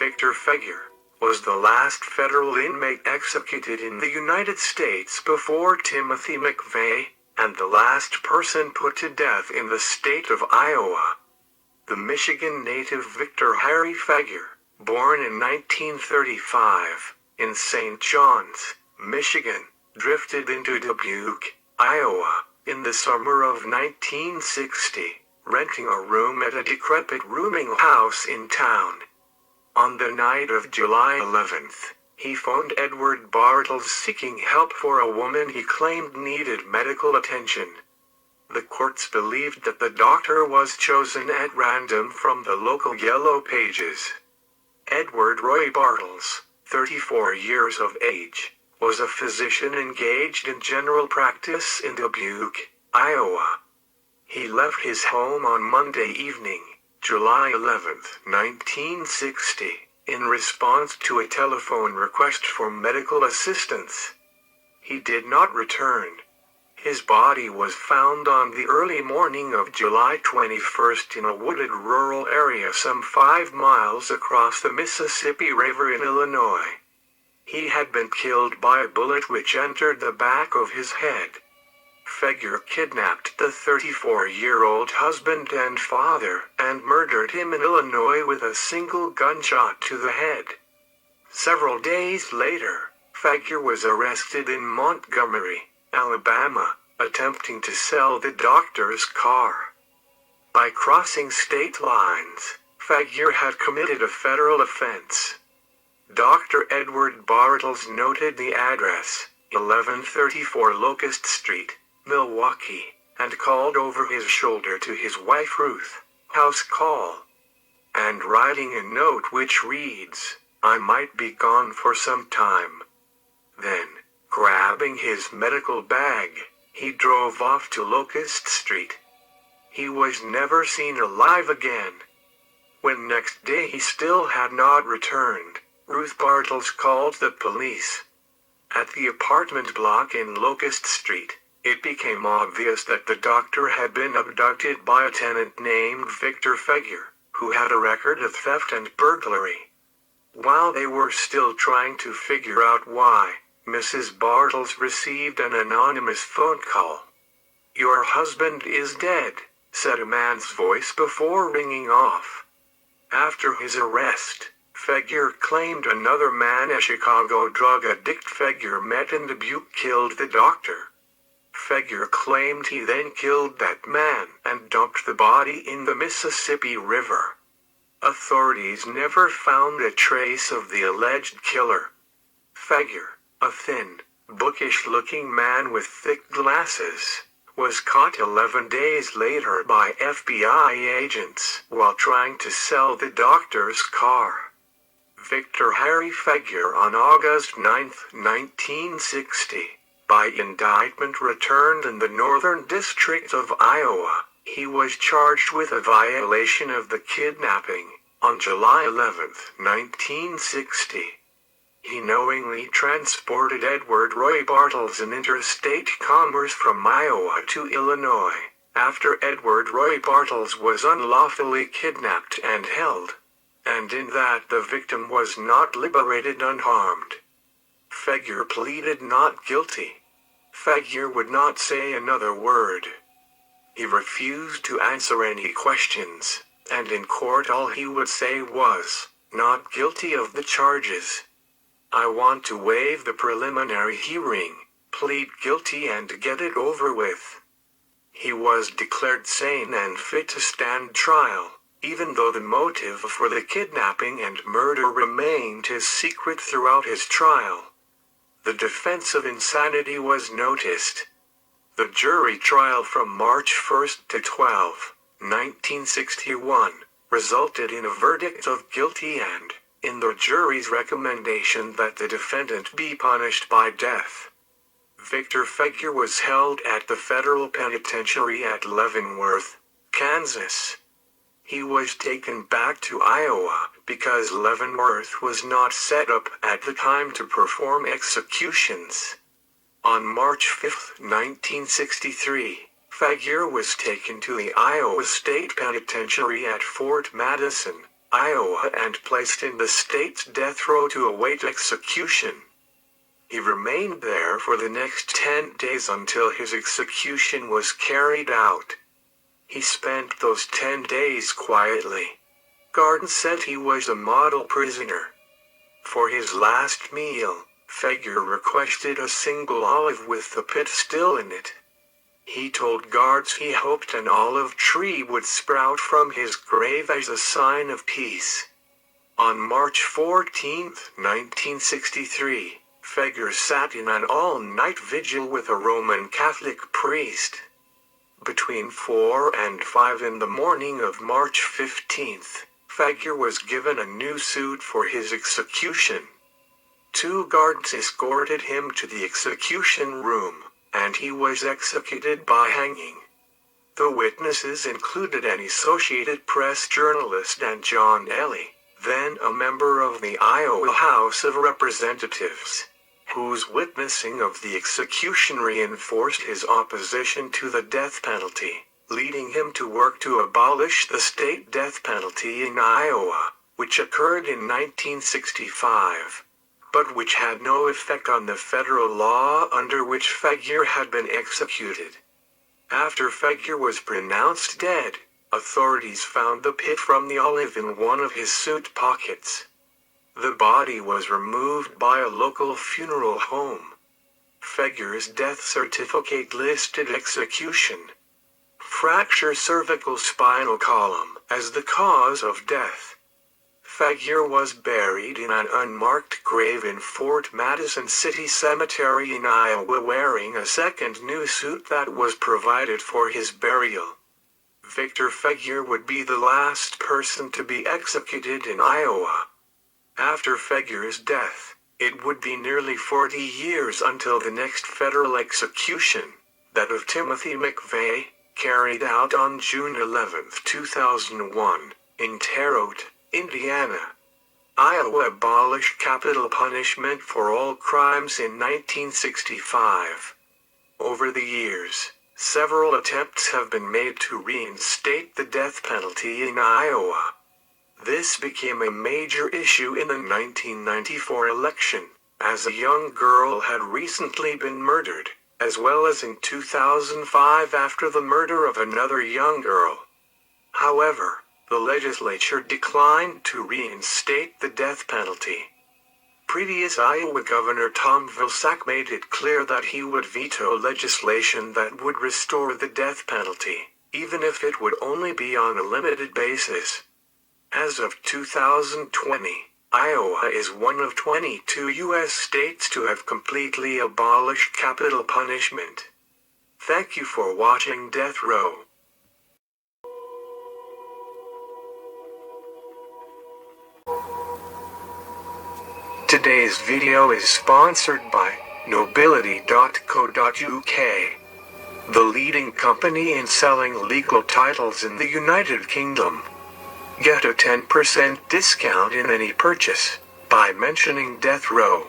Victor Feguer, was the last federal inmate executed in the United States before Timothy McVeigh, and the last person put to death in the state of Iowa. The Michigan native Victor Harry Feguer, born in 1935, in St. John's, Michigan, drifted into Dubuque, Iowa, in the summer of 1960, renting a room at a decrepit rooming house in town. On the night of July 11th, he phoned Edward Bartles seeking help for a woman he claimed needed medical attention. The courts believed that the doctor was chosen at random from the local Yellow Pages. Edward Roy Bartles, 34 years of age, was a physician engaged in general practice in Dubuque, Iowa. He left his home on Monday evening, July 11, 1960, in response to a telephone request for medical assistance. He did not return. His body was found on the early morning of July 21 in a wooded rural area some 5 miles across the Mississippi River in Illinois. He had been killed by a bullet which entered the back of his head. Feguer kidnapped the 34-year-old husband and father and murdered him in Illinois with a single gunshot to the head. Several days later, Feguer was arrested in Montgomery, Alabama, attempting to sell the doctor's car. By crossing state lines, Feguer had committed a federal offense. Dr. Edward Bartles noted the address, 1134 Locust Street, Milwaukee, and called over his shoulder to his wife Ruth, house call, and writing a note which reads, "I might be gone for some time." Then, grabbing his medical bag, he drove off to Locust Street. He was never seen alive again. When next day he still had not returned, Ruth Bartles called the police. At the apartment block in Locust Street, it became obvious that the doctor had been abducted by a tenant named Victor Feguer, who had a record of theft and burglary. While they were still trying to figure out why, Mrs. Bartles received an anonymous phone call. "Your husband is dead," said a man's voice before ringing off. After his arrest, Feguer claimed another man, a Chicago drug addict Feguer met in Dubuque, killed the doctor. Feguer claimed he then killed that man and dumped the body in the Mississippi River. Authorities never found a trace of the alleged killer. Feguer, a thin, bookish-looking man with thick glasses, was caught 11 days later by FBI agents while trying to sell the doctor's car. Victor Harry Feguer, on August 9, 1960, by indictment returned in the Northern District of Iowa, he was charged with a violation of the kidnapping. On July 11, 1960, he knowingly transported Edward Roy Bartles in interstate commerce from Iowa to Illinois, after Edward Roy Bartles was unlawfully kidnapped and held, and in that the victim was not liberated unharmed. Feguer pleaded not guilty. Feguer would not say another word. He refused to answer any questions, and in court all he would say was, "Not guilty of the charges. I want to waive the preliminary hearing, plead guilty and get it over with." He was declared sane and fit to stand trial, even though the motive for the kidnapping and murder remained his secret throughout his trial. The defense of insanity was noticed. The jury trial from March 1 to 12, 1961, resulted in a verdict of guilty and, in the jury's recommendation that the defendant be punished by death. Victor Feguer was held at the federal penitentiary at Leavenworth, Kansas. He was taken back to Iowa because Leavenworth was not set up at the time to perform executions. On March 5, 1963, Feguer was taken to the Iowa State Penitentiary at Fort Madison, Iowa, and placed in the state's death row to await execution. He remained there for the next 10 days until his execution was carried out. He spent those 10 days quietly. Guards said he was a model prisoner. For his last meal, Feguer requested a single olive with the pit still in it. He told guards he hoped an olive tree would sprout from his grave as a sign of peace. On March 14, 1963, Feguer sat in an all-night vigil with a Roman Catholic priest. Between 4 and 5 in the morning of March 15th, Feguer was given a new suit for his execution. 2 guards escorted him to the execution room, and he was executed by hanging. The witnesses included an Associated Press journalist and John Elley, then a member of the Iowa House of Representatives, whose witnessing of the execution reinforced his opposition to the death penalty, leading him to work to abolish the state death penalty in Iowa, which occurred in 1965, but which had no effect on the federal law under which Feguer had been executed. After Feguer was pronounced dead, authorities found the pit from the olive in one of his suit pockets. The body was removed by a local funeral home. Feguer's death certificate listed execution, fracture cervical spinal column, as the cause of death. Feguer was buried in an unmarked grave in Fort Madison City Cemetery in Iowa wearing a second new suit that was provided for his burial. Victor Feguer would be the last person to be executed in Iowa. After Feguer's death, it would be nearly 40 years until the next federal execution, that of Timothy McVeigh, carried out on June 11, 2001, in TROUGH, Indiana. Iowa abolished capital punishment for all crimes in 1965. Over the years, several attempts have been made to reinstate the death penalty in Iowa. This became a major issue in the 1994 election, as a young girl had recently been murdered, as well as in 2005 after the murder of another young girl. However, the legislature declined to reinstate the death penalty. Previous Iowa Governor Tom Vilsack made it clear that he would veto legislation that would restore the death penalty, even if it would only be on a limited basis. As of 2020, Iowa is one of 22 U.S. states to have completely abolished capital punishment. Thank you for watching Death Row. Today's video is sponsored by Nobility.co.uk, the leading company in selling legal titles in the United Kingdom. Get a 10% discount in any purchase by mentioning Death Row.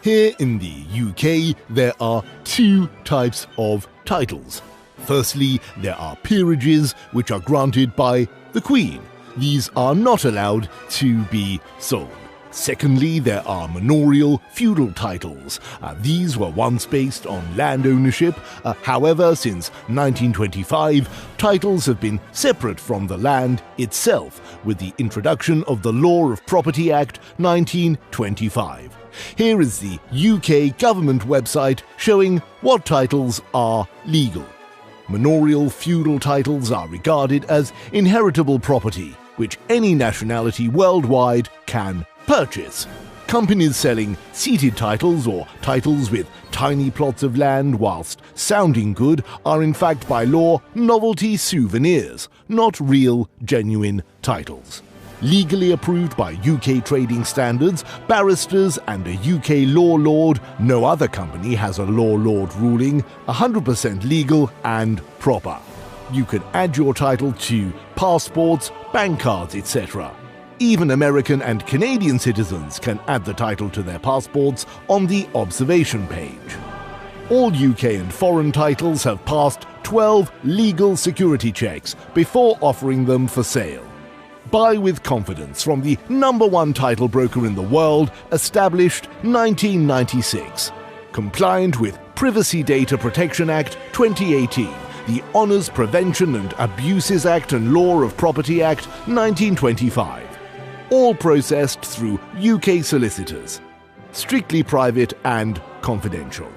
Here in the UK, there are 2 types of titles. Firstly, there are peerages, which are granted by the Queen. These are not allowed to be sold. Secondly, there are manorial feudal titles. These were once based on land ownership. However, since 1925, titles have been separate from the land itself, with the introduction of the Law of Property Act 1925. Here is the UK government website showing what titles are legal. Manorial feudal titles are regarded as inheritable property, which any nationality worldwide can purchase. Companies selling seated titles or titles with tiny plots of land whilst sounding good are in fact by law novelty souvenirs, not real, genuine titles. Legally approved by UK trading standards, barristers and a UK law lord, no other company has a law lord ruling, 100% legal and proper. You can add your title to passports, bank cards, etc. Even American and Canadian citizens can add the title to their passports on the observation page. All UK and foreign titles have passed 12 legal security checks before offering them for sale. Buy with confidence from the #1 title broker in the world, established 1996. Compliant with Privacy Data Protection Act 2018, the Honours Prevention and Abuses Act and Law of Property Act 1925. All processed through UK solicitors. Strictly private and confidential.